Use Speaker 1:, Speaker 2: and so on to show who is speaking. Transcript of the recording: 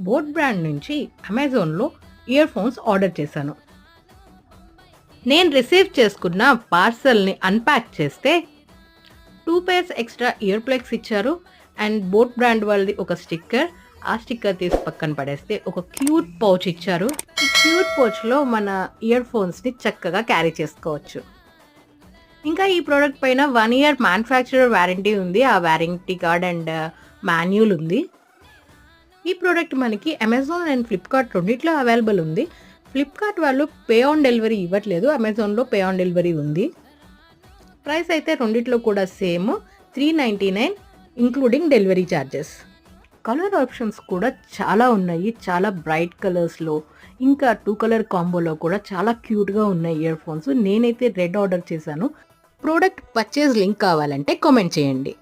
Speaker 1: Boat brand నుంచి అమెజాన్లో ear phones order చేశాను. నేను రిసీవ్ చేసుకున్న పార్సల్ని అన్ప్యాక్ చేస్తే 2 pairs ఎక్స్ట్రా ఇయర్ ప్లగ్స్ ఇచ్చారు. అండ్ బోట్ బ్రాండ్ వాళ్ళది ఒక స్టిక్కర్, ఆ స్టిక్కర్ తీసి పక్కన పడేస్తే ఒక క్యూట్ పౌచ్ ఇచ్చారు. ఈ క్యూట్ పౌచ్లో మన ఇయర్ ఫోన్స్ని చక్కగా క్యారీ చేసుకోవచ్చు. ఇంకా ఈ ప్రోడక్ట్ పైన 1 year మ్యానుఫ్యాక్చరర్ వారంటీ ఉంది. ఆ వారంటీ కార్డ్ అండ్ మాన్యువల్ ఉంది. ఈ ప్రోడక్ట్ మనకి అమెజాన్ అండ్ ఫ్లిప్కార్ట్ రెండిట్లో అవైలబుల్ ఉంది. ఫ్లిప్కార్ట్ వాళ్ళు పే ఆన్ డెలివరీ ఇవ్వట్లేదు, అమెజాన్లో పే ఆన్ డెలివరీ ఉంది. ప్రైస్ అయితే రెండిట్లో కూడా same, 399 including delivery charges. Colour options కూడా చాలా ఉన్నాయి, చాలా బ్రైట్ కలర్స్లో, ఇంకా 2 color కాంబోలో కూడా చాలా క్యూట్గా ఉన్నాయి ఇయర్ ఫోన్స్. నేనైతే రెడ్ ఆర్డర్ చేశాను. ప్రోడక్ట్ పర్చేజ్ లింక్ కావాలంటే కామెంట్ చేయండి.